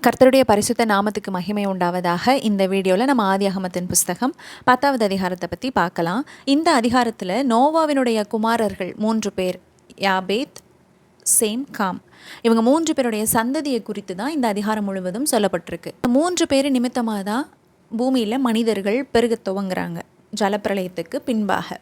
கர்த்தருடைய பரிசுத்த நாமத்துக்கு மகிமை உண்டாவதாக. இந்த வீடியோவில் நம்ம ஆதியாகமத்தின் புஸ்தகம் 10வது அதிகாரத்தை பற்றி பார்க்கலாம். இந்த அதிகாரத்தில் நோவாவினுடைய குமாரர்கள் 3 பேர், யாபேத், சேம், காம். இவங்க 3 பேருடைய சந்ததியை குறித்து தான் இந்த அதிகாரம் முழுவதும் சொல்லப்பட்டிருக்கு. 3 பேர் நிமித்தமாக தான் பூமியில் மனிதர்கள் பெருக துவங்குறாங்க ஜலப்பிரளயத்துக்கு பின்பாக.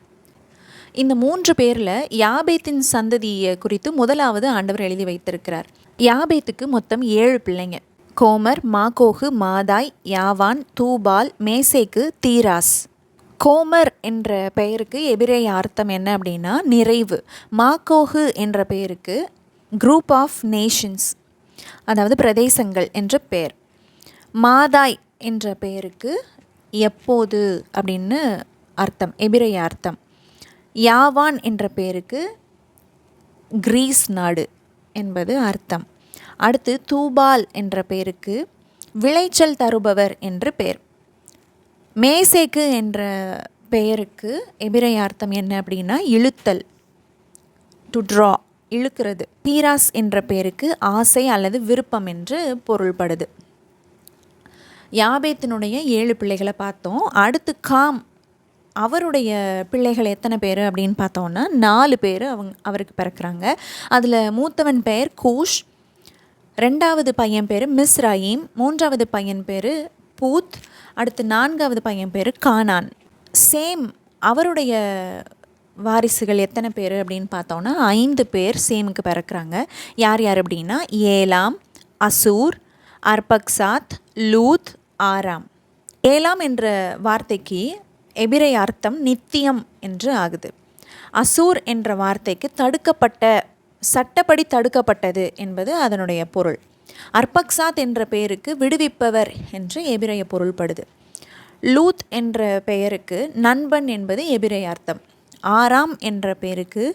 இந்த 3 பேரில் யாபேத்தின் சந்ததியை குறித்து முதலாவது ஆண்டவர் எழுதி வைத்திருக்கிறார். யாபேத்துக்கு மொத்தம் 7 பிள்ளைங்க. கோமர், மாகோகு, மாதாய், யாவான், தூபால், மேசேக்கு, தீராஸ். கோமர் என்ற பெயருக்கு எபிரேய அர்த்தம் என்ன அப்படின்னா நிறைவு. மாகோகு என்ற பெயருக்கு குரூப் ஆஃப் நேஷன்ஸ், அதாவது பிரதேசங்கள் என்ற பெயர். மாதாய் என்ற பெயருக்கு எப்போது அப்படின்னு அர்த்தம், எபிரேய அர்த்தம். யாவான் என்ற பெயருக்கு கிரீஸ் நாடு என்பது அர்த்தம். அடுத்து தூபால் என்ற பெயருக்கு விளைச்சல் தருபவர் என்று பெயர். மேசேக்கு என்ற பெயருக்கு எபிரேய அர்த்தம் என்ன அப்படின்னா இழுத்தல், டு ட்ரா, இழுக்கிறது. தீராஸ் என்ற பெயருக்கு ஆசை அல்லது விருப்பம் என்று பொருள்படுது. யாபேத்தினுடைய 7 பிள்ளைகளை பார்த்தோம். அடுத்து காம், அவருடைய பிள்ளைகள் எத்தனை பேர் அப்படின்னு பார்த்தோன்னா 4 பேர் அவருக்கு பிறக்கிறாங்க. அதில் மூத்தவன் பெயர் கூஷ், 2வது பையன் பேர் மிஸ்ராயிம், 3வது பையன் பேர் பூத், அடுத்து 4வது பையன் பேர் கானான். சேம், அவருடைய வாரிசுகள் எத்தனை பேர் அப்படின்னு பார்த்தோன்னா 5 பேர் சேமுக்கு பிறக்கிறாங்க. யார் யார் அப்படின்னா ஏலாம், அசூர், அர்பக்சாத், லூத், ஆராம். ஏலாம் என்ற வார்த்தைக்கு எபிரேய அர்த்தம் நித்தியம் என்று ஆகுது. அசூர் என்ற வார்த்தைக்கு தடுக்கப்பட்ட, சட்டப்படி தடுக்கப்பட்டது என்பது அதனுடைய பொருள். அர்பக்சாத் என்ற பெயருக்கு விடுவிப்பவர் என்று எபிரேய பொருள்படுது. லூத் என்ற பெயருக்கு நண்பன் என்பது எபிரேய அர்த்தம். ஆராம் என்ற பெயருக்கு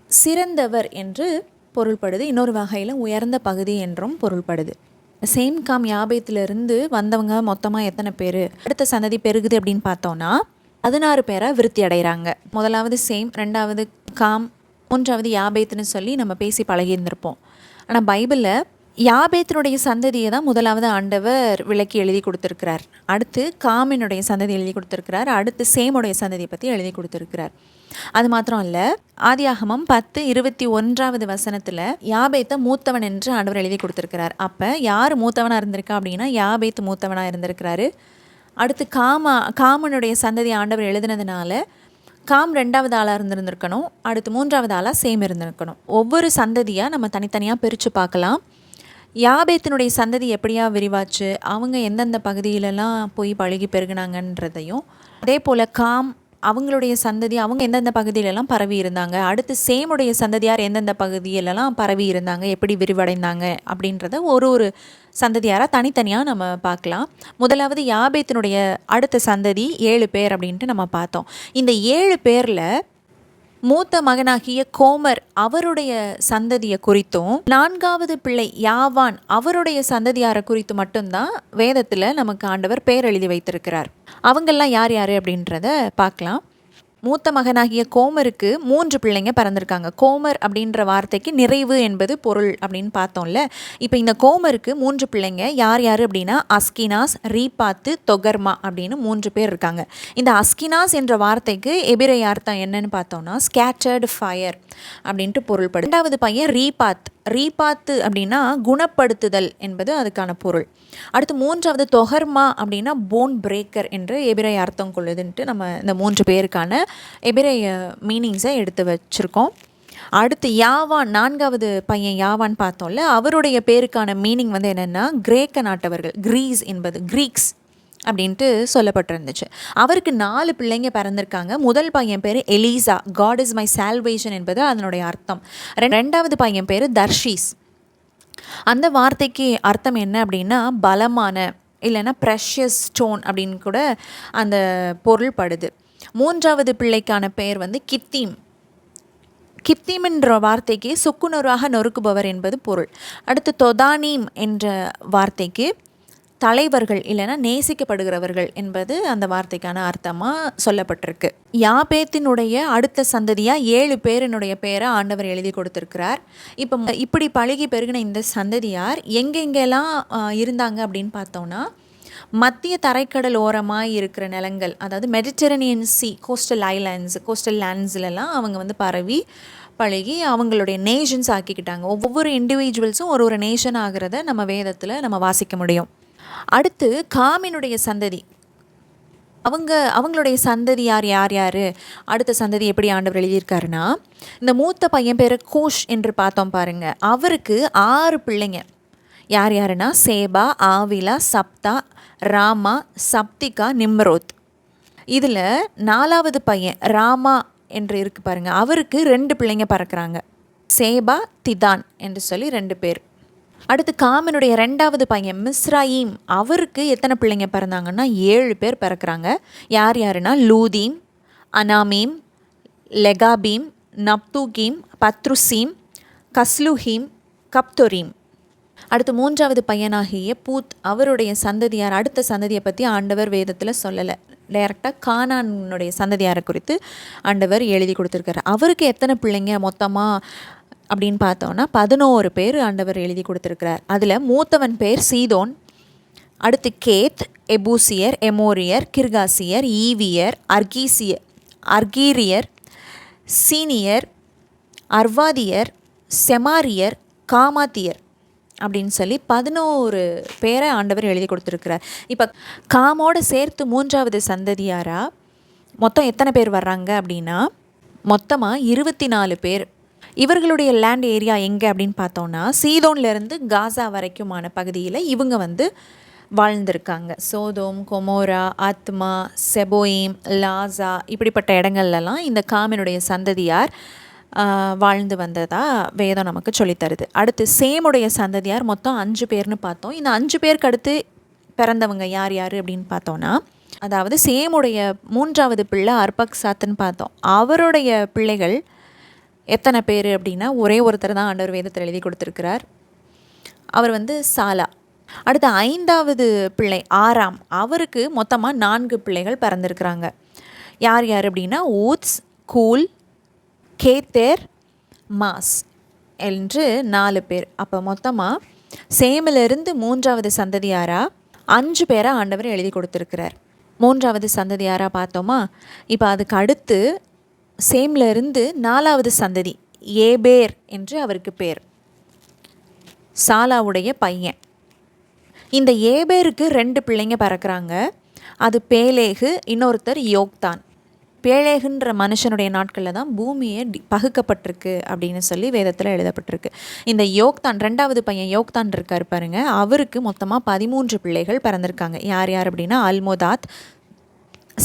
சிறந்தவர் என்று பொருள்படுது. இன்னொரு வகையில் உயர்ந்த பகுதி என்றும் பொருள்படுது. சேம், காம், யாபேத்திலிருந்து வந்தவங்க மொத்தமாக எத்தனை பேர், அடுத்த சந்ததி பெருகுது அப்படின்னு பார்த்தோன்னா 16 பேராக விருத்தி அடைகிறாங்க. முதலாவது சேம், 2வது காம், 3வது யாபேத்துன்னு சொல்லி நம்ம பேசி பழகியிருந்திருப்போம். ஆனால் பைபிளில் யாபேத்தினுடைய சந்ததியை தான் முதலாவது ஆண்டவர் விளக்கி எழுதி கொடுத்துருக்கிறார். அடுத்து காமினுடைய சந்ததி எழுதி கொடுத்துருக்கிறார். அடுத்து சேமுடைய சந்ததியை பற்றி எழுதி கொடுத்துருக்கிறார். அது மாத்திரம் இல்லை, ஆதியாகமம் 10:21 வசனத்தில் யாபேத்தை மூத்தவன் என்று ஆண்டவர் எழுதி கொடுத்துருக்கிறார். அப்போ யார் மூத்தவனாக இருந்திருக்கா அப்படின்னா யாபேத்து மூத்தவனாக இருந்திருக்கிறாரு. அடுத்து காமனுடைய சந்ததி ஆண்டவர் எழுதினதுனால காம் 2வது ஆளாக இருந்திருக்கணும். அடுத்து 3வது ஆளாக சேம் இருந்திருக்கணும். ஒவ்வொரு சந்ததியாக நம்ம தனித்தனியாக பிரித்து பார்க்கலாம். யாபேத்தினுடைய சந்ததி எப்படியா விரிவாச்சு, அவங்க எந்தெந்த பகுதியிலலாம் போய் பழகி பெருகினாங்கன்றதையும், அதே போல் காம் அவங்களுடைய சந்ததி அவங்க எந்தெந்த பகுதியிலலாம் பரவி இருந்தாங்க, அடுத்து சேமுடைய சந்ததியார் எந்தெந்த பகுதியிலலாம் பரவி இருந்தாங்க, எப்படி விரிவடைந்தாங்க அப்படின்றத ஒரு சந்ததியாராக தனித்தனியாக நம்ம பார்க்கலாம். முதலாவது யாபேத்தினுடைய அடுத்த சந்ததி 7 பேர் அப்படின்ட்டு நம்ம பார்த்தோம். இந்த 7 பேரில் மூத்த மகனாகிய கோமர் அவருடைய சந்ததியை குறித்தும் 4வது பிள்ளை யாவான் அவருடைய சந்ததியாரை குறித்து மட்டும்தான் வேதத்தில் நமக்கு ஆண்டவர் பேர் எழுதி வைத்திருக்கிறார். அவங்கெல்லாம் யார் யார் அப்படின்றத பார்க்கலாம். மூத்த மகனாகிய கோமருக்கு 3 பிள்ளைங்க பிறந்திருக்காங்க. கோமர் அப்படின்ற வார்த்தைக்கு நிறைவு என்பது பொருள் அப்படின்னு பார்த்தோம்ல. இப்போ இந்த கோமருக்கு 3 பிள்ளைங்க யார் யார் அப்படின்னா அஸ்கினாஸ், ரீபாத்து, தொகர்மா அப்படின்னு 3 பேர் இருக்காங்க. இந்த அஸ்கினாஸ் என்ற வார்த்தைக்கு எபிரேய அர்த்தம் என்னன்னு பார்த்தோம்னா ஸ்கேட்டர்டு ஃபயர் அப்படின்ட்டு பொருள்படும். 2வது பையன் ரீபாத், ரீபாத்து அப்படின்னா குணப்படுத்துதல் என்பது அதுக்கான பொருள். அடுத்து 3வது தொகர்மா அப்படின்னா போன் பிரேக்கர் என்று எபிரேய அர்த்தம் கொள்ளுதுன்ட்டு நம்ம இந்த 3 பேருக்கான எபிரேய மீனிங்ஸை எடுத்து வச்சுருக்கோம். அடுத்து யாவான், 4வது பையன் யாவான் பார்த்தோம்ல, அவருடைய பேருக்கான மீனிங் வந்து என்னென்னா கிரேக்க நாட்டவர்கள், கிரீஸ் என்பது கிரீக்ஸ் அப்படின்ட்டு சொல்லப்பட்டிருந்துச்சு. அவருக்கு 4 பிள்ளைங்க பிறந்திருக்காங்க. முதல் பையன் பேர் Elisha, God is my salvation என்பது அதனுடைய அர்த்தம். 2வது பையன் பேர் தர்ஷீஸ். அந்த வார்த்தைக்கு அர்த்தம் என்ன அப்படின்னா பலமான, இல்லைன்னா ப்ரெஷியஸ் ஸ்டோன் அப்படின்னு கூட அந்த பொருள் படுது. 3வது பிள்ளைக்கான பெயர் வந்து கித்தீம். கித்தீம் என்ற வார்த்தைக்கு சுக்குநூறாக நொறுக்குபவர் என்பது பொருள். அடுத்து தொதானீம் என்ற வார்த்தைக்கு தலைவர்கள் இல்லைன்னா நேசிக்கப்படுகிறவர்கள் என்பது அந்த வார்த்தைக்கான அர்த்தமாக சொல்லப்பட்டிருக்கு. யாபேத்தினுடைய அடுத்த சந்ததியாக 7 பேரினுடைய பேரை ஆண்டவர் எழுதி கொடுத்துருக்கிறார். இப்படி பழகி பெருகின இந்த சந்ததியார் எங்கெங்கெல்லாம் இருந்தாங்க அப்படின்னு பார்த்தோன்னா, மத்திய தரைக்கடல் ஓரமாக இருக்கிற நிலங்கள், அதாவது Mediterranean sea coastal islands, coastal லேண்ட்ஸ்லலாம் அவங்க பரவி பழகி அவங்களுடைய நேஷன்ஸ் ஆக்கிக்கிட்டாங்க. ஒவ்வொரு இண்டிவிஜுவல்ஸும் ஒரு நேஷன் ஆகிறத நம்ம வேதத்தில் நம்ம வாசிக்க முடியும். அடுத்து காமினுடைய சந்ததி, அவங்களுடைய சந்ததி யார் அடுத்த சந்ததி எப்படி ஆண்டவர் எழுதியிருக்காருன்னா, இந்த மூத்த பையன் பேர் கூஷ் என்று பார்த்தோம் பாருங்க. அவருக்கு 6 பிள்ளைங்க. யாருன்னா சேபா, ஆவிலா, சப்தா, ராமா, சப்திகா, நிம்ரோத். இதில் 4வது பையன் ராமா என்று இருக்கு பாருங்க, அவருக்கு 2 பிள்ளைங்க பிறக்கிறாங்க. சேபா, திதான் என்று சொல்லி 2 பேர். அடுத்து காமினுடைய 2வது பையன் மிஸ்ராயீம், அவருக்கு எத்தனை பிள்ளைங்க பிறந்தாங்கன்னா 7 பேர் பிறக்கிறாங்க. யாருன்னா லூதீம், அனாமீம், லெகாபீம், நப்தூகீம், பத்ருசீம், கஸ்லுஹீம், கப்தொரீம். அடுத்து 3வது பையனாகிய பூத், அவருடைய சந்ததியார், அடுத்த சந்ததியை பற்றி ஆண்டவர் வேதத்தில் சொல்லலை. டைரெக்டாக கானானுடைய சந்ததியாரை குறித்து ஆண்டவர் எழுதி கொடுத்துருக்காரு. அவருக்கு எத்தனை பிள்ளைங்க மொத்தமாக அப்படின்னு பார்த்தோன்னா 11 பேர் ஆண்டவர் எழுதி கொடுத்துருக்கிறார். அதில் மூத்தவன் பேர் சீதோன், அடுத்து கேத், எபூசியர், எமோரியர், கிர்காசியர், ஈவியர், அர்கீரியர், சீனியர், அர்வாதியர், செமாரியர், காமாத்தியர் அப்படின்னு சொல்லி 11 பேரை ஆண்டவர் எழுதி கொடுத்துருக்கிறார். இப்போ காமோடு சேர்த்து 3வது சந்ததியாராக மொத்தம் எத்தனை பேர் வர்றாங்க அப்படின்னா, மொத்தமாக 24 பேர். இவர்களுடைய லேண்ட் ஏரியா எங்கே அப்படின்னு பார்த்தோன்னா, சீதோன்லேருந்து காசா வரைக்குமான பகுதியில் இவங்க வாழ்ந்திருக்காங்க. சோதோம், கொமோரா, ஆத்மா, செபோயிம், லாசா, இப்படிப்பட்ட இடங்கள்லாம் இந்த காமினுடைய சந்ததியார் வாழ்ந்து வந்ததாக வேதம் நமக்கு சொல்லித்தருது. அடுத்து சேமுடைய சந்ததியார் மொத்தம் 5 பேர்னு பார்த்தோம். இந்த 5 பேருக்கு அடுத்து பிறந்தவங்க யார் அப்படின்னு பார்த்தோன்னா, அதாவது சேமுடைய 3வது பிள்ளை அர்பக்சாத்துன்னு பார்த்தோம். அவருடைய பிள்ளைகள் எத்தனை பேர் அப்படின்னா, ஒரே ஒருத்தர் தான் ஆண்டவர் வேதத்தில் எழுதி கொடுத்துருக்கிறார். அவர் சாலா. அடுத்து 5வது பிள்ளை ஆராம், அவருக்கு மொத்தமாக 4 பிள்ளைகள் பிறந்திருக்கிறாங்க. யார் அப்படின்னா ஊத்ஸ், கூல், கேத்தேர், மாஸ் என்று 4 பேர். அப்போ மொத்தமாக சேமிலிருந்து 3வது சந்ததியாராக 5 பேரை ஆண்டவர் எழுதி கொடுத்துருக்கிறார். 3வது சந்ததியாராக பார்த்தோமா. இப்போ அதுக்கு அடுத்து சேமிலிருந்து 4வது சந்ததி ஏபேர் என்று அவருக்கு பேர், சாலாவுடைய பையன். இந்த ஏபேருக்கு 2 பிள்ளைங்க பிறக்கிறாங்க. அது பேலேகு, இன்னொருத்தர் யோக்தான். பேலேகுன்ற மனுஷனுடைய நாட்களில் தான் பூமியை பகுக்கப்பட்டிருக்கு அப்படின்னு சொல்லி வேதத்தில் எழுதப்பட்டிருக்கு. இந்த யோக்தான் 2வது பையன் யோக்தான் இருக்கார் பாருங்க, அவருக்கு மொத்தமாக 13 பிள்ளைகள் பிறந்திருக்காங்க. யார் அப்படின்னா அல்மோதாத்,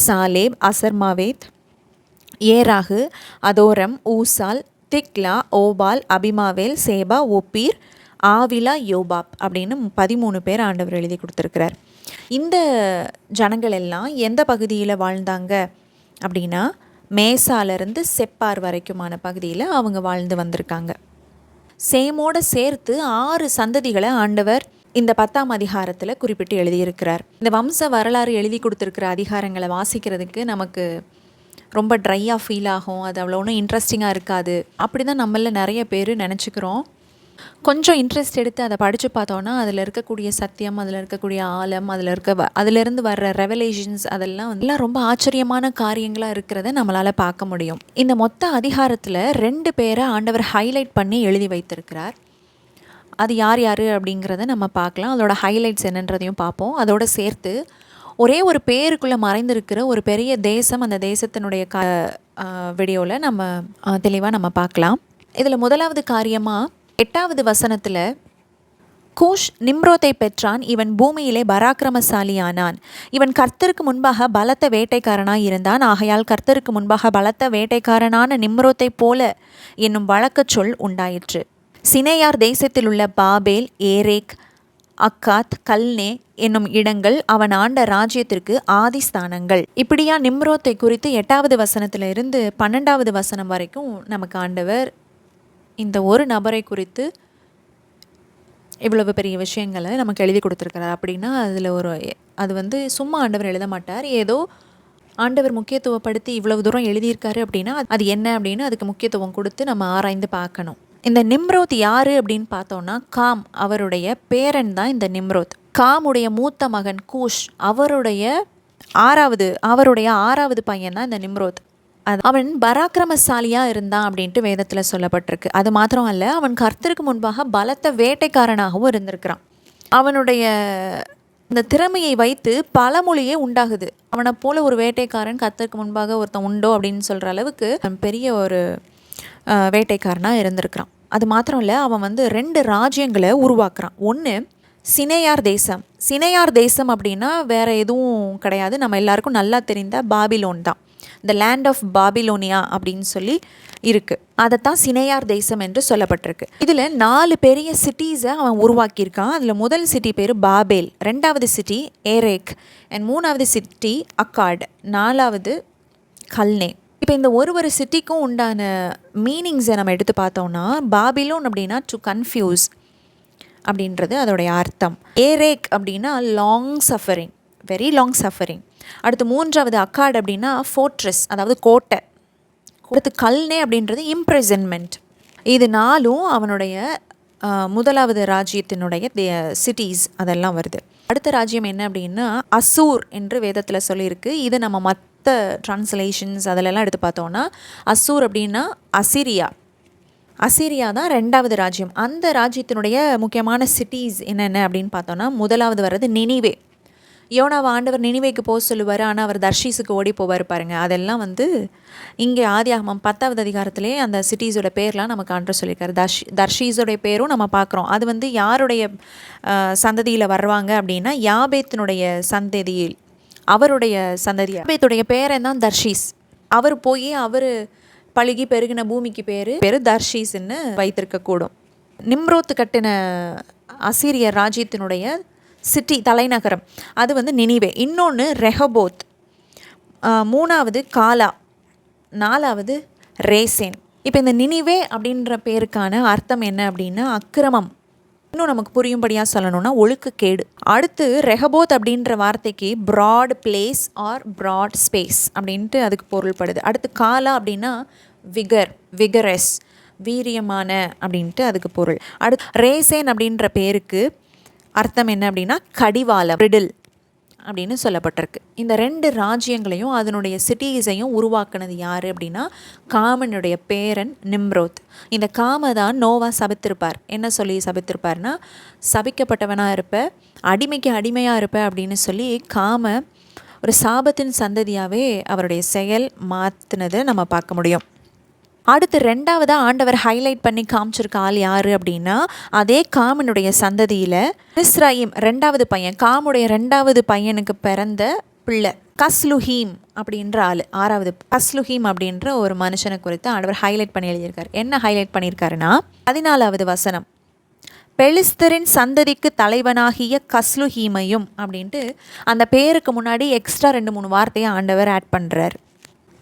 சாலேப், அசர்மாவேத், ஏராகு, அதோரம், ஊசால், திக்லா, ஓபால், அபிமாவேல், சேபா, ஒப்பீர், ஆவிலா, யோபாப் அப்படின்னு 13 பேர் ஆண்டவர் எழுதி கொடுத்துருக்கிறார். இந்த ஜனங்கள் எல்லாம் எந்த பகுதியில் வாழ்ந்தாங்க அப்படின்னா, மேசாலிருந்து செப்பார் வரைக்குமான பகுதியில் அவங்க வாழ்ந்து வந்திருக்காங்க. சேமோடு சேர்த்து 6 சந்ததிகளை ஆண்டவர் இந்த 10ஆம் அதிகாரத்தில் குறிப்பிட்டு எழுதியிருக்கிறார். இந்த வம்ச வரலாறு எழுதி கொடுத்துருக்கிற அதிகாரங்களை வாசிக்கிறதுக்கு நமக்கு ரொம்ப ட்ரையாக ஃபீல் ஆகும். அது அவ்வளோ ஒன்றும் இன்ட்ரெஸ்டிங்காக இருக்காது. அப்படி தான் நம்மள நிறைய பேர் நினச்சிக்கிறோம். கொஞ்சம் இன்ட்ரெஸ்ட் எடுத்து அதை படித்து பார்த்தோன்னா அதில் இருக்கக்கூடிய சத்தியம், அதில் இருக்கக்கூடிய ஆழம், அதிலிருந்து வர்ற ரெவலேஷன்ஸ், அதெல்லாம் ரொம்ப ஆச்சரியமான காரியங்களாக இருக்கிறத நம்மளால் பார்க்க முடியும். இந்த மொத்த அதிகாரத்தில் 2 பேரை ஆண்டவர் ஹைலைட் பண்ணி எழுதி வைத்திருக்கிறார். அது யார் அப்படிங்கிறத நம்ம பார்க்கலாம். அதோட ஹைலைட்ஸ் என்னன்றதையும் பார்ப்போம். அதோடு சேர்த்து ஒரே ஒரு பேருக்குள்ளே மறைந்திருக்கிற ஒரு பெரிய தேசம், அந்த தேசத்தினுடைய வீடியோவில் நம்ம தெளிவாக நம்ம பார்க்கலாம். இதில் முதலாவது காரியமாக 8வது வசனத்தில், கூஷ் நிம்ரோத்தை பெற்றான், இவன் பூமியிலே பராக்கிரமசாலியானான், இவன் கர்த்தருக்கு முன்பாக பலத்த வேட்டைக்காரனாய் இருந்தான், ஆகையால் கர்த்தருக்கு முன்பாக பலத்த வேட்டைக்காரனான நிம்ரோத்தை போல என்னும் வழக்கச் சொல் உண்டாயிற்று. சினேயார் தேசத்தில் உள்ள பாபேல், ஏரேக், அக்காத், கல்னே என்னும் இடங்கள் அவன் ஆண்ட ராஜ்யத்திற்கு ஆதிஸ்தானங்கள். இப்படியா நிம்ரோத்தை குறித்து 8வது வசனத்தில் இருந்து 12வது வசனம் வரைக்கும் நமக்கு ஆண்டவர் இந்த ஒரு நபரை குறித்து இவ்வளவு பெரிய விஷயங்களை நமக்கு எழுதி கொடுத்துருக்கிறார் அப்படின்னா அதில் அது வந்து சும்மா ஆண்டவர் எழுத மாட்டார். ஏதோ ஆண்டவர் முக்கியத்துவப்படுத்தி இவ்வளவு தூரம் எழுதியிருக்காரு அப்படின்னா அது என்ன அப்படின்னு அதுக்கு முக்கியத்துவம் கொடுத்து நம்ம ஆராய்ந்து பார்க்கணும். இந்த நிம்ரோத் யார் அப்படின்னு பார்த்தோன்னா காம் அவருடைய பேரன் தான் இந்த நிம்ரோத். காமுடைய மூத்த மகன் கூஷ் அவருடைய ஆறாவது பையன் தான் இந்த நிம்ரோத். அவன் பராக்கிரமசாலியாக இருந்தான் அப்படின்ட்டு வேதத்தில் சொல்லப்பட்டிருக்கு. அது மாத்திரம் அல்ல, அவன் கர்த்தருக்கு முன்பாக பலத்த வேட்டைக்காரனாகவும் இருந்திருக்கிறான். அவனுடைய இந்த திறமையை வைத்து பழமொழியே உண்டாகுது. அவனை போல ஒரு வேட்டைக்காரன் கர்த்தருக்கு முன்பாக ஒருத்தன் உண்டோ அப்படின்னு சொல்கிற அளவுக்கு பெரிய ஒரு வேட்டைக்காரனாக இருந்திருக்கிறான். அது மாத்திரம் இல்லை, அவன் வந்து 2 ராஜ்யங்களை உருவாக்குறான். ஒன்று சினேயார் தேசம். சினேயார் தேசம் அப்படின்னா வேறு எதுவும் கிடையாது, நம்ம எல்லாருக்கும் நல்லா தெரிந்த பாபிலோன் தான். த லேண்ட் ஆஃப் பாபிலோனியா அப்படின்னு சொல்லி இருக்குது. அதைத்தான் சினேயார் தேசம் என்று சொல்லப்பட்டிருக்கு. இதில் 4 பெரிய சிட்டிஸை அவன் உருவாக்கியிருக்கான். அதில் முதல் சிட்டி பேர் பாபேல், 2வது சிட்டி ஏரேக், அண்ட் 3வது சிட்டி அக்காட், 4வது கல்னே. இப்போ இந்த ஒரு சிட்டிக்கும் உண்டான மீனிங்ஸை நம்ம எடுத்து பார்த்தோம்னா, பாபிலோன் அப்படின்னா டு கன்ஃபியூஸ் அப்படின்றது அதோடைய அர்த்தம். ஏரேக் அப்படின்னா long suffering, very long suffering. அடுத்து 3வது அக்காட் அப்படின்னா ஃபோர்ட்ரஸ், அதாவது கோட்டை. அடுத்து கல்னே அப்படின்றது இம்ப்ரெசன்மெண்ட். இது 4ம் அவனுடைய முதலாவது ராஜ்யத்தினுடைய சிட்டிஸ் அதெல்லாம் வருது. அடுத்த ராஜ்யம் என்ன அப்படின்னா அசூர் என்று வேதத்தில் சொல்லியிருக்கு. இது நம்ம மற்ற ட்ரான்ஸ்லேஷன்ஸ் அதிலெல்லாம் எடுத்து பார்த்தோன்னா அசூர் அப்படின்னா அசிரியா தான் 2வது ராஜ்யம். அந்த ராஜ்யத்தினுடைய முக்கியமான சிட்டிஸ் என்னென்ன அப்படின்னு பார்த்தோன்னா, முதலாவது வர்றது நினிவே. யோனாவை ஆண்டவர் நினிவேக்கு போக சொல்லுவார், ஆனால் அவர் தர்ஷீஸுக்கு ஓடி போவார் பாருங்க. அதெல்லாம் வந்து இங்கே ஆதியாகமம் 10வது அதிகாரத்திலே அந்த சிட்டிஸோட பேர்லாம் நமக்கு ஆண்டவர் சொல்லியிருக்காரு. தர்ஷீஸோடைய பேரும் நம்ம பார்க்குறோம். அது வந்து யாருடைய சந்ததியில் வருவாங்க அப்படின்னா யாபேத்தினுடைய சந்ததியில், அவருடைய சந்ததி. யாபேத்துடைய பேரன் தான் தர்ஷீஸ். அவர் போய் அவர் பழுகி பெருகின பூமிக்கு பேர் தர்ஷீஸ்ன்னு வைத்திருக்கக்கூடும். நிம்ரோத்து கட்டின அசீரிய ராஜ்யத்தினுடைய சிட்டி தலைநகரம் அது வந்து நினிவே. இன்னொன்று ரெஹபோத், 3வது காலா, 4வது ரேசேன். இப்போ இந்த நினிவே அப்படின்ற பேருக்கான அர்த்தம் என்ன அப்படின்னா அக்கிரமம். இன்னும் நமக்கு புரியும்படியாக சொல்லணும்னா ஒழுக்கக்கேடு. அடுத்து ரெஹபோத் அப்படின்ற வார்த்தைக்கு broad place or broad space அப்படின்ட்டு அதுக்கு பொருள்படுது. அடுத்து காலா அப்படின்னா விகரஸ், வீரியமான அப்படின்ட்டு அதுக்கு பொருள். அடுத்து ரேசேன் அப்படின்ற பேருக்கு அர்த்தம் என்ன அப்படின்னா கடிவாளம், பிரிடில் அப்படின்னு சொல்லப்பட்டிருக்கு. இந்த 2 ராஜ்யங்களையும் அதனுடைய சிட்டிஸையும் உருவாக்குனது யார் அப்படின்னா காமனுடைய பேரன் நிம்ரோத். இந்த காம தான் நோவா சபித்திருப்பார். என்ன சொல்லி சபித்திருப்பார்னா, சபிக்கப்பட்டவனாக இருப்ப, அடிமைக்கு அடிமையாக இருப்ப அப்படின்னு சொல்லி காம ஒரு சாபத்தின் சந்ததியாகவே அவருடைய செயல் மாற்றினதை நம்ம பார்க்க முடியும். அடுத்து 2வதாக ஆண்டவர் ஹைலைட் பண்ணி காமிச்சிருக்க ஆள் யார் அப்படின்னா அதே காமனுடைய சந்ததியில் மிஸ்ராயிம் 2வது பையன், காமுடைய 2வது பையனுக்கு பிறந்த பிள்ளை கஸ்லுஹீம் அப்படின்ற ஆள். 6வது கஸ்லுஹீம் அப்படின்ற ஒரு மனுஷனை குறித்து ஆண்டவர் ஹைலைட் பண்ணி எழுதியிருக்காரு. என்ன ஹைலைட் பண்ணியிருக்காருன்னா 14வது வசனம், பெலிஸ்தரின் சந்ததிக்கு தலைவனாகிய கஸ்லுஹீமையும் அப்படின்ட்டு அந்த பேருக்கு முன்னாடி எக்ஸ்ட்ரா 2-3 வார்த்தையை ஆண்டவர் ஆட் பண்ணுறார்.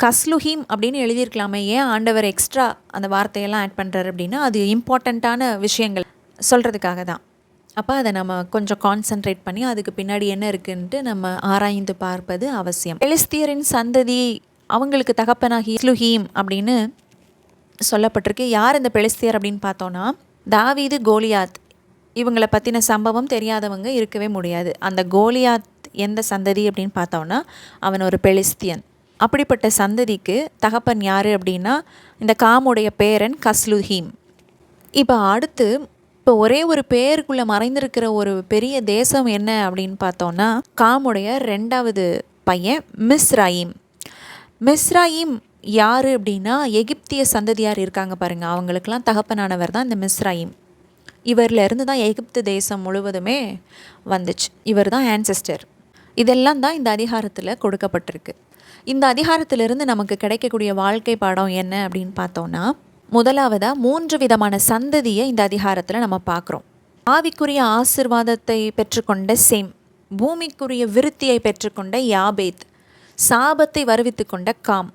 கஸ்லுஹீம் அப்படின்னு எழுதியிருக்கலாமே, ஏன் ஆண்டவர் எக்ஸ்ட்ரா அந்த வார்த்தையெல்லாம் ஆட் பண்ணுறாரு அப்படின்னா அது இம்பார்ட்டண்ட்டான விஷயங்கள் சொல்கிறதுக்காக தான். அப்போ அதை நம்ம கொஞ்சம் கான்சன்ட்ரேட் பண்ணி அதுக்கு பின்னாடி என்ன இருக்குன்ட்டு நம்ம ஆராய்ந்து பார்ப்பது அவசியம். பெலிஸ்தியரின் சந்ததி அவங்களுக்கு தகப்பனாகி கஸ்லுஹீம் அப்படின்னு சொல்லப்பட்டிருக்கு. யார் இந்த பெலிஸ்தியர் அப்படின்னு பார்த்தோன்னா தாவீது, கோலியாத். இவங்களை பற்றின சம்பவம் தெரியாதவங்க இருக்கவே முடியாது. அந்த கோலியாத் எந்த சந்ததி அப்படின்னு பார்த்தோன்னா அவன் ஒரு பெலிஸ்தியன். அப்படிப்பட்ட சந்ததிக்கு தகப்பன் யார் அப்படின்னா இந்த காமுடைய பேரன் கஸ்லுஹீம். இப்போ அடுத்து ஒரே ஒரு பேருக்குள்ளே மறைந்திருக்கிற ஒரு பெரிய தேசம் என்ன அப்படின்னு பார்த்தோன்னா காமுடைய 2வது பையன் மிஸ்ராயிம். மிஸ்ராயிம் யார் அப்படின்னா எகிப்திய சந்ததியார் இருக்காங்க பாருங்கள், அவங்களுக்கெல்லாம் தகப்பனானவர் தான் இந்த மிஸ்ராயிம். இவரிலிருந்து தான் எகிப்து தேசம் முழுவதுமே வந்துச்சு. இவர் தான் ஆன்செஸ்டர். இதெல்லாம் தான் இந்த அதிகாரத்தில் கொடுக்கப்பட்டிருக்கு. இந்த அதிகாரத்திலிருந்து நமக்கு கிடைக்கக்கூடிய வாழ்க்கை பாடம் என்ன அப்படின்னு பார்த்தோன்னா, முதலாவதாக 3 விதமான சந்ததியை இந்த அதிகாரத்தில் நம்ம பார்க்குறோம். ஆவிக்குரிய ஆசிர்வாதத்தை பெற்றுக்கொண்ட சேம், பூமிக்குரிய விருத்தியை பெற்றுக்கொண்ட யாபேத், சாபத்தை வருவித்து கொண்ட காம்.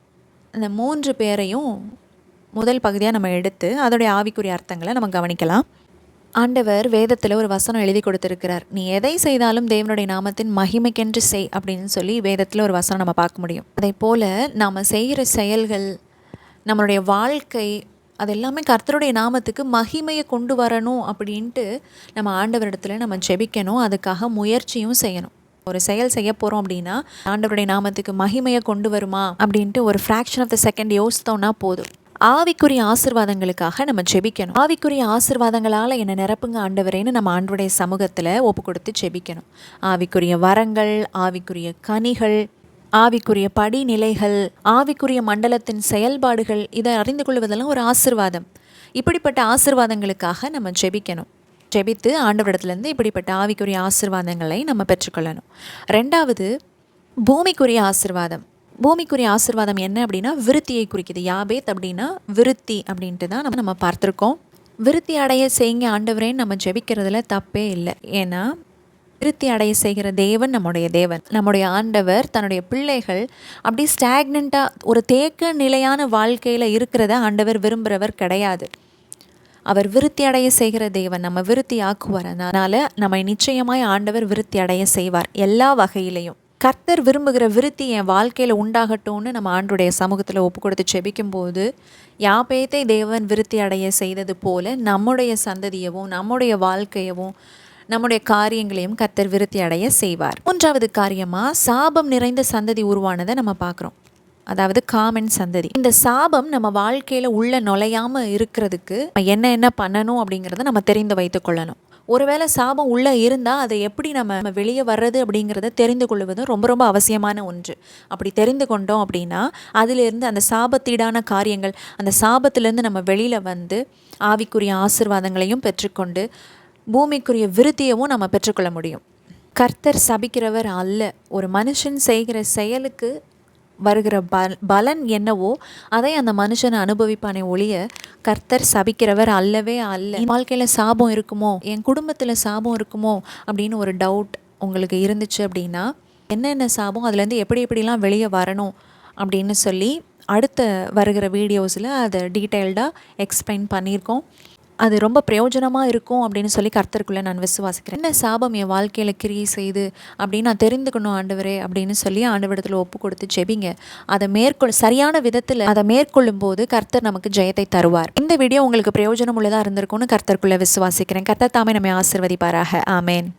இந்த 3 பேரையும் முதல் பகுதியாக நம்ம எடுத்து அதோடைய ஆவிக்குரிய அர்த்தங்களை நம்ம கவனிக்கலாம். ஆண்டவர் வேதத்தில் ஒரு வசனம் எழுதி கொடுத்துருக்கிறார். நீ எதை செய்தாலும் தேவனுடைய நாமத்தின் மகிமைக்கென்று செய் அப்படின்னு சொல்லி வேதத்தில் ஒரு வசனம் நம்ம பார்க்க முடியும். அதே போல் நாம் செய்கிற செயல்கள், நம்மளுடைய வாழ்க்கை, அது எல்லாமே கர்த்தருடைய நாமத்துக்கு மகிமையை கொண்டு வரணும் அப்படின்ட்டு நம்ம ஆண்டவரிடத்தில் நம்ம ஜெபிக்கணும். அதுக்காக முயற்சியும் செய்யணும். ஒரு செயல் செய்ய போகிறோம் அப்படின்னா ஆண்டவருடைய நாமத்துக்கு மகிமையை கொண்டு வருமா அப்படின்ட்டு ஒரு ஃப்ராக்ஷன் ஆஃப் த செகண்ட் யோசித்தோன்னா போதும். ஆவிக்குரிய ஆசீர்வாதங்களுக்காக நம்ம ஜெபிக்கணும். ஆவிக்குரிய ஆசீர்வாதங்களால் என்னை நிரப்புங்க ஆண்டவரேன்னு நம்ம ஆண்டவருடைய சமூகத்தில் ஒப்பு கொடுத்து ஜெபிக்கணும். ஆவிக்குரிய வரங்கள், ஆவிக்குரிய கனிகள், ஆவிக்குரிய படிநிலைகள், ஆவிக்குரிய மண்டலத்தின் செயல்பாடுகள், இதை அறிந்து கொள்வதெல்லாம் ஒரு ஆசீர்வாதம். இப்படிப்பட்ட ஆசீர்வாதங்களுக்காக நம்ம ஜெபிக்கணும். ஜெபித்து ஆண்டவரிடத்துலேருந்து இப்படிப்பட்ட ஆவிக்குரிய ஆசீர்வாதங்களை நம்ம பெற்றுக்கொள்ளணும். ரெண்டாவது, பூமிக்குரிய ஆசீர்வாதம். பூமிக்குரிய ஆசீர்வாதம் என்ன அப்படின்னா விருத்தியை குறிக்குது. யாபேத் அப்படின்னா விருத்தி அப்படின்ட்டு தான் நம்ம பார்த்துருக்கோம். விருத்தி அடைய செய்யுங்க ஆண்டவரேன்னு நம்ம ஜெபிக்கிறதுல தப்பே இல்லை. ஏன்னா விருத்தி அடைய செய்கிற தேவன் நம்முடைய தேவன். நம்முடைய ஆண்டவர் தன்னுடைய பிள்ளைகள் அப்படி ஸ்டாக்னண்ட்டாக ஒரு தேக்க நிலையான வாழ்க்கையில் இருக்கிறத ஆண்டவர் விரும்புகிறவர் கிடையாது. அவர் விருத்தி அடைய செய்கிற தேவன், நம்ம விருத்தி ஆக்குவார். அதனால் நம்ம நிச்சயமாய் ஆண்டவர் விருத்தி அடைய செய்வார் எல்லா வகையிலையும். கர்த்தர் விரும்புகிற விருத்தி என் வாழ்க்கையில் உண்டாகட்டும்னு நம்ம ஆண்டுடைய சமூகத்தில் ஒப்பு கொடுத்து செபிக்கும்போது யாபேத்தை தேவன் விருத்தி அடைய செய்தது போல நம்முடைய சந்ததியவும் நம்முடைய வாழ்க்கையவும் நம்முடைய காரியங்களையும் கர்த்தர் விருத்தி அடைய செய்வார். மூன்றாவது காரியமாக சாபம் நிறைந்த சந்ததி உருவானதை நம்ம பார்க்குறோம். அதாவது காமன் சந்ததி. இந்த சாபம் நம்ம வாழ்க்கையில் உள்ள நுழையாமல் இருக்கிறதுக்கு என்ன பண்ணணும் அப்படிங்கிறத நம்ம தெரிந்து வைத்து கொள்ளணும். ஒருவேளை சாபம் உள்ளே இருந்தால் அதை எப்படி நம்ம வெளியே வர்றது அப்படிங்கிறத தெரிந்து கொள்வதும் ரொம்ப ரொம்ப அவசியமான ஒன்று. அப்படி தெரிந்து கொண்டோம் அப்படின்னா அதிலிருந்து அந்த சாபத்தீடான காரியங்கள், அந்த சாபத்திலேருந்து நம்ம வெளியில் வந்து ஆவிக்குரிய ஆசீர்வாதங்களையும் பெற்றுக்கொண்டு பூமிக்குரிய விருத்தியவும் நம்ம பெற்றுக்கொள்ள முடியும். கர்த்தர் சபிக்கிறவர் அல்ல. ஒரு மனுஷன் செய்கிற செயலுக்கு வருகிற பலன் என்னவோ அதை அந்த மனுஷனை அனுபவிப்பானே ஒழிய கர்த்தர் சபிக்கிறவர் அல்லவே அல்ல. வாழ்க்கையில் சாபம் இருக்குமோ, என் குடும்பத்தில் சாபம் இருக்குமோ அப்படின்னு ஒரு டவுட் உங்களுக்கு இருந்துச்சு அப்படின்னா என்னென்ன சாபம், அதுலேருந்து எப்படிலாம் வெளியே வரணும் அப்படின்னு சொல்லி அடுத்த வருகிற வீடியோஸில் அதை டீட்டெயில்டாக எக்ஸ்பிளைன் பண்ணியிருக்கோம். அது ரொம்ப பிரயோஜனமாக இருக்கும் அப்படின்னு சொல்லி கர்த்தருக்குள்ளே நான் விசுவாசிக்கிறேன். என்ன சாபம் என் வாழ்க்கையில் கிரியை செய்து அப்படின்னு நான் தெரிந்துக்கணும் ஆண்டவரே அப்படின்னு சொல்லி ஆண்டவரிடத்தில் ஒப்பு கொடுத்து ஜெபிங்க. அதை சரியான விதத்தில் அதை மேற்கொள்ளும் போது கர்த்தர் நமக்கு ஜெயத்தை தருவார். இந்த வீடியோ உங்களுக்கு பிரயோஜனம் உள்ளதாக இருந்திருக்கும்னு கர்த்தருக்குள்ளே விசுவாசிக்கிறேன். கர்த்தர் தாமே நம்மை ஆசீர்வதிப்பாராக. ஆமேன்.